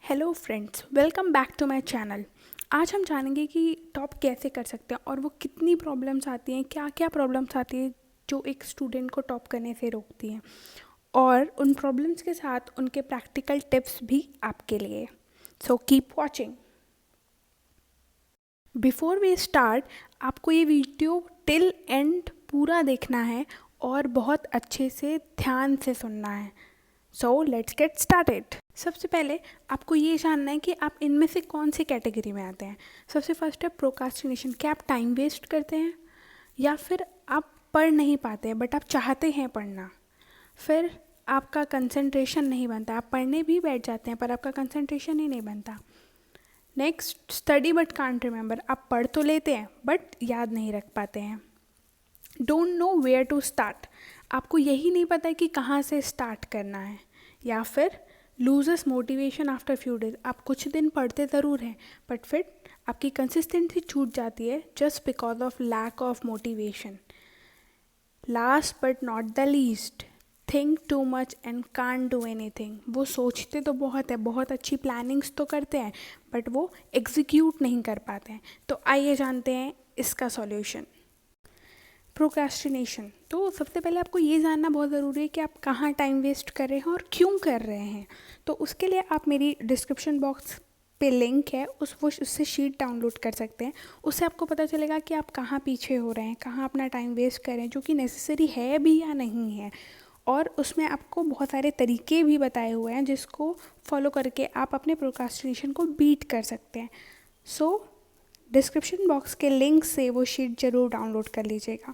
Hello friends, welcome back to my channel. आज हम जानेंगे कि टॉप कैसे कर सकते हैं और वो कितनी प्रॉब्लम्स आती हैं, क्या क्या प्रॉब्लम्स आती है जो एक स्टूडेंट को टॉप करने से रोकती हैं, और उन प्रॉब्लम्स के साथ उनके प्रैक्टिकल टिप्स भी आपके लिए। So keep watching. Before we start, आपको ये वीडियो टिल एंड पूरा देखना है और बहुत अच्छे से ध्यान से सुनना है। So let's get started. सबसे पहले आपको ये जानना है कि आप इनमें से कौन सी कैटेगरी में आते हैं। सबसे फर्स्ट है प्रोक्रास्टिनेशन। क्या आप टाइम वेस्ट करते हैं, या फिर आप पढ़ नहीं पाते हैं बट आप चाहते हैं पढ़ना। फिर आपका कंसंट्रेशन नहीं बनता, आप पढ़ने भी बैठ जाते हैं पर आपका कंसंट्रेशन ही नहीं बनता। Next, study but can't remember. आप पढ़ तो लेते हैं बट याद नहीं रख पाते हैं। Don't know where to start. आपको यही नहीं पता है कि कहाँ से स्टार्ट करना है। या फिर loses motivation after few days. आप कुछ दिन पढ़ते ज़रूर हैं बट फिर आपकी कंसिस्टेंसी छूट जाती है just because of lack of motivation. Last but not the least, think too much and can't do anything. वो सोचते तो बहुत है, बहुत अच्छी प्लानिंग्स तो करते हैं बट वो एग्जीक्यूट नहीं कर पाते हैं। तो आइए जानते हैं इसका सॉल्यूशन। प्रोक्रास्टिनेशन। तो सबसे पहले आपको ये जानना बहुत ज़रूरी है कि आप कहाँ टाइम वेस्ट कर रहे हैं और क्यों कर रहे हैं। तो उसके लिए आप मेरी डिस्क्रिप्शन बॉक्स पे लिंक है, उससे शीट डाउनलोड कर सकते हैं। उससे आपको पता चलेगा कि आप कहाँ पीछे हो रहे हैं, कहाँ अपना टाइम वेस्ट कर रहे हैं, जो कि नेसेसरी है भी या नहीं है। और उसमें आपको बहुत सारे तरीके भी बताए हुए हैं जिसको फॉलो करके आप अपने प्रोक्रास्टिनेशन को बीट कर सकते हैं। सो डिस्क्रिप्शन बॉक्स के लिंक से वो शीट ज़रूर डाउनलोड कर लीजिएगा।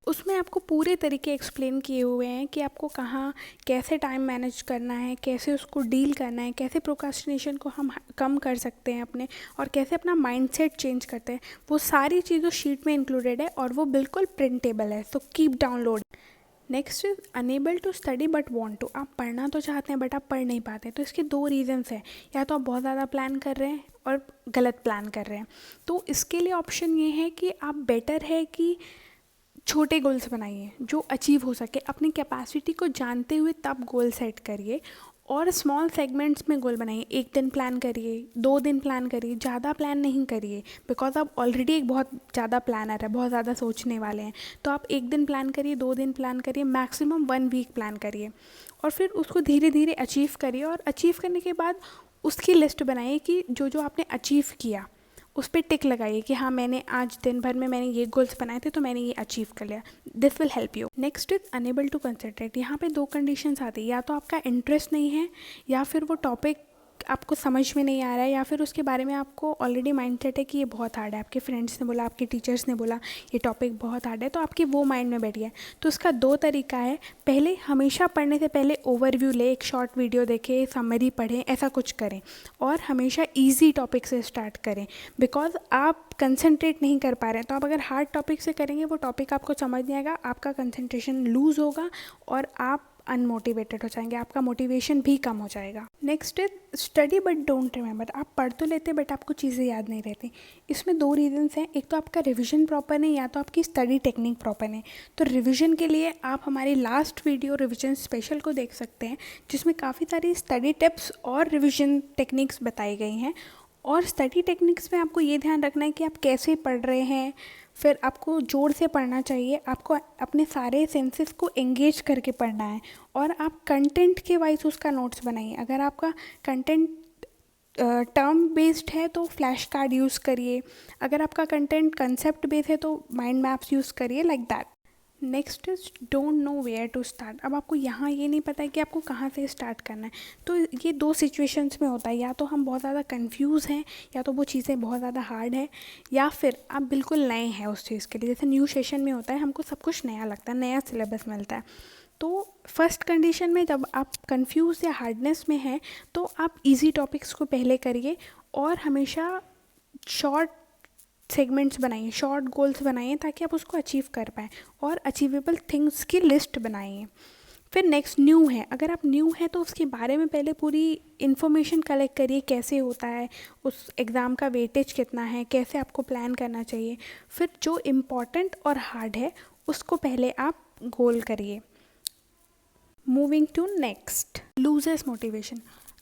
उसमें आपको पूरे तरीके एक्सप्लेन किए हुए हैं कि आपको कहाँ कैसे टाइम मैनेज करना है, कैसे उसको डील करना है, कैसे प्रोक्रास्टिनेशन को हम कम कर सकते हैं अपने, और कैसे अपना माइंडसेट चेंज करते हैं। वो सारी चीज़ें शीट में इंक्लूडेड है और वो बिल्कुल प्रिंटेबल है। So keep download. Next is unable to study but want to. आप पढ़ना तो चाहते हैं बट आप पढ़ नहीं पाते। तो इसके दो रीजंस हैं, या तो आप बहुत ज़्यादा प्लान कर रहे हैं और गलत प्लान कर रहे हैं। तो इसके लिए ऑप्शन ये है कि आप बेटर है कि छोटे गोल्स बनाइए जो अचीव हो सके। अपनी कैपेसिटी को जानते हुए तब गोल सेट करिए और स्मॉल सेगमेंट्स में गोल बनाइए। एक दिन प्लान करिए, 2 दिन प्लान करिए, ज़्यादा प्लान नहीं करिए बिकॉज आप ऑलरेडी एक बहुत ज़्यादा प्लानर है, बहुत ज़्यादा सोचने वाले हैं। तो आप 1 दिन प्लान करिए, 2 दिन प्लान करिए, मैक्सिमम 1 वीक प्लान करिए और फिर उसको धीरे धीरे अचीव करिए। और अचीव करने के बाद उसकी लिस्ट बनाइए कि जो जो आपने अचीव किया उस पर टिक लगाइए कि हाँ, मैंने आज दिन भर में मैंने ये गोल्स बनाए थे तो मैंने ये अचीव कर लिया। This will help you. Next is unable to concentrate. यहाँ पे 2 कंडीशंस आती है, या तो आपका इंटरेस्ट नहीं है, या फिर वो टॉपिक आपको समझ में नहीं आ रहा है, या फिर उसके बारे में आपको ऑलरेडी माइंडसेट है कि ये बहुत हार्ड है। आपके फ्रेंड्स ने बोला, आपके टीचर्स ने बोला ये टॉपिक बहुत हार्ड है, तो आपके वो माइंड में बैठ गया। तो उसका 2 तरीका है। पहले, हमेशा पढ़ने से पहले ओवरव्यू ले, एक शॉर्ट वीडियो देखें, समरी पढ़ें, ऐसा कुछ करें। और हमेशा ईजी टॉपिक से स्टार्ट करें बिकॉज आप कंसंट्रेट नहीं कर पा रहे हैं। तो आप अगर हार्ड टॉपिक से करेंगे वो टॉपिक आपको समझ नहीं आएगा, आपका कंसंट्रेशन लूज़ होगा और आप अनमोटिवेटेड हो जाएंगे, आपका मोटिवेशन भी कम हो जाएगा। Next is study but don't remember. आप पढ़ तो लेते बट आपको चीज़ें याद नहीं रहती। इसमें 2 रीजंस हैं, एक तो आपका रिवीजन प्रॉपर नहीं, या तो आपकी स्टडी टेक्निक प्रॉपर नहीं। तो रिवीजन के लिए आप हमारी लास्ट वीडियो रिवीजन स्पेशल को देख सकते हैं जिसमें काफ़ी सारी स्टडी टिप्स और रिवीजन टेक्निक्स बताई गई हैं। और स्टडी टेक्निक्स में आपको ये ध्यान रखना है कि आप कैसे पढ़ रहे हैं। फिर आपको जोर से पढ़ना चाहिए, आपको अपने सारे सेंसेस को एंगेज करके पढ़ना है। और आप कंटेंट के वाइज उसका नोट्स बनाइए। अगर आपका कंटेंट टर्म बेस्ड है तो फ्लैश कार्ड यूज़ करिए, अगर आपका कंटेंट कंसेप्ट बेस्ड है तो माइंड मैप्स यूज़ करिए, like that. Next is don't know where to start. अब आपको यहाँ ये नहीं पता है कि आपको कहाँ से स्टार्ट करना है। तो ये 2 सिचुएशंस में होता है, या तो हम बहुत ज़्यादा कंफ्यूज हैं, या तो वो चीज़ें बहुत ज़्यादा हार्ड है, या फिर आप बिल्कुल नए हैं उस चीज़ के लिए। जैसे न्यू सेशन में होता है, हमको सब कुछ नया लगता है, नया सिलेबस मिलता है। तो फर्स्ट कंडीशन में जब आप कंफ्यूज या हार्डनेस में हैं तो आप इजी टॉपिक्स को पहले करिए और हमेशा शॉर्ट सेगमेंट्स बनाइए, शॉर्ट गोल्स बनाइए ताकि आप उसको अचीव कर पाएँ, और अचीवेबल थिंग्स की लिस्ट बनाइए। फिर नेक्स्ट, न्यू है। अगर आप न्यू हैं तो उसके बारे में पहले पूरी इन्फॉर्मेशन कलेक्ट करिए, कैसे होता है, उस एग्ज़ाम का वेटेज कितना है, कैसे आपको प्लान करना चाहिए। फिर जो इम्पॉर्टेंट और हार्ड है उसको पहले आप गोल करिए। Moving to next, loses motivation.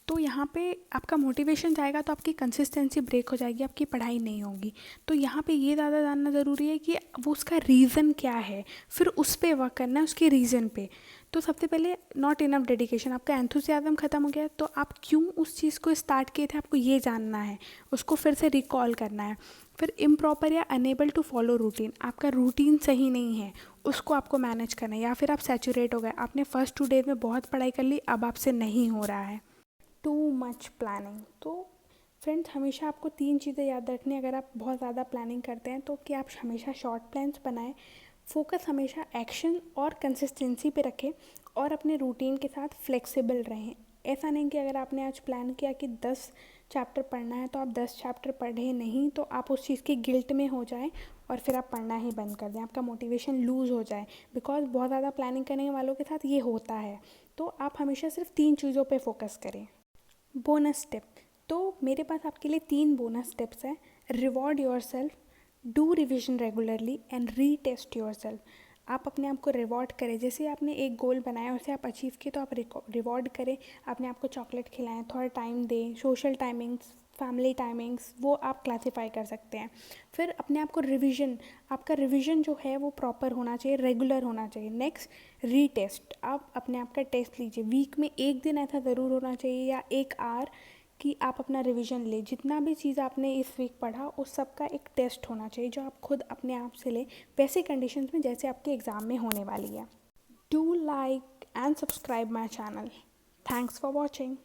तो यहाँ पे आपका मोटिवेशन जाएगा तो आपकी कंसिस्टेंसी ब्रेक हो जाएगी, आपकी पढ़ाई नहीं होगी। तो यहाँ पे ये ज़्यादा जानना ज़रूरी है कि वो उसका रीज़न क्या है, फिर उस पर वर्क करना है, उसके रीज़न पे। तो सबसे पहले नॉट इनफ डेडिकेशन, आपका एंथुसियाज्म ख़त्म हो गया, तो आप क्यों उस चीज़ को स्टार्ट किए थे आपको ये जानना है, उसको फिर से रिकॉल करना है। फिर इम्प्रॉपर या अनेबल टू फॉलो रूटीन, आपका रूटीन सही नहीं है, उसको आपको मैनेज करना है। या फिर आप सैचुरेट हो गए, आपने फर्स्ट 2 डेज में बहुत पढ़ाई कर ली, अब आपसे नहीं हो रहा है। Too much planning. तो फ्रेंड्स, हमेशा आपको 3 चीज़ें याद रखनी है अगर आप बहुत ज़्यादा प्लानिंग करते हैं तो, कि आप हमेशा शॉर्ट प्लान्स बनाएं, फोकस हमेशा एक्शन और कंसिस्टेंसी पे रखें, और अपने रूटीन के साथ फ्लेक्सिबल रहें। ऐसा नहीं कि अगर आपने आज प्लान किया कि 10 चैप्टर पढ़ना है तो आप 10 चैप्टर पढ़े नहीं, तो आप उस चीज़ की गिल्ट में हो जाएं और फिर आप पढ़ना ही बंद कर दें, आपका मोटिवेशन लूज़ हो जाए। बिकॉज बहुत ज़्यादा प्लानिंग करने वालों के साथ ये होता है। तो आप हमेशा सिर्फ 3 चीज़ों पे फोकस करें। Bonus tip. तो मेरे पास आपके लिए 3 बोनस टिप्स हैं। Reward your self, do revision regularly and retest your self. आप अपने आप को रिवॉर्ड करें, जैसे आपने एक गोल बनाया उसे आप अचीव किए तो आप रिवॉर्ड करें, अपने आप को चॉकलेट खिलाएं, थोड़ा टाइम दें, सोशल टाइमिंग्स, फैमिली टाइमिंग्स, वो आप क्लासीफाई कर सकते हैं। फिर अपने आप को रिविजन, आपका रिविजन जो है वो प्रॉपर होना चाहिए, रेगुलर होना चाहिए। नेक्स्ट, रीटेस्ट, आप अपने आप का टेस्ट लीजिए, वीक में 1 दिन ऐसा ज़रूर होना चाहिए या 1 आवर कि आप अपना रिवीजन ले, जितना भी चीज़ आपने इस वीक पढ़ा उस सब का एक टेस्ट होना चाहिए जो आप खुद अपने आप से लें, वैसे कंडीशंस में जैसे आपके एग्ज़ाम में होने वाली है। Do like and subscribe my channel. Thanks for watching.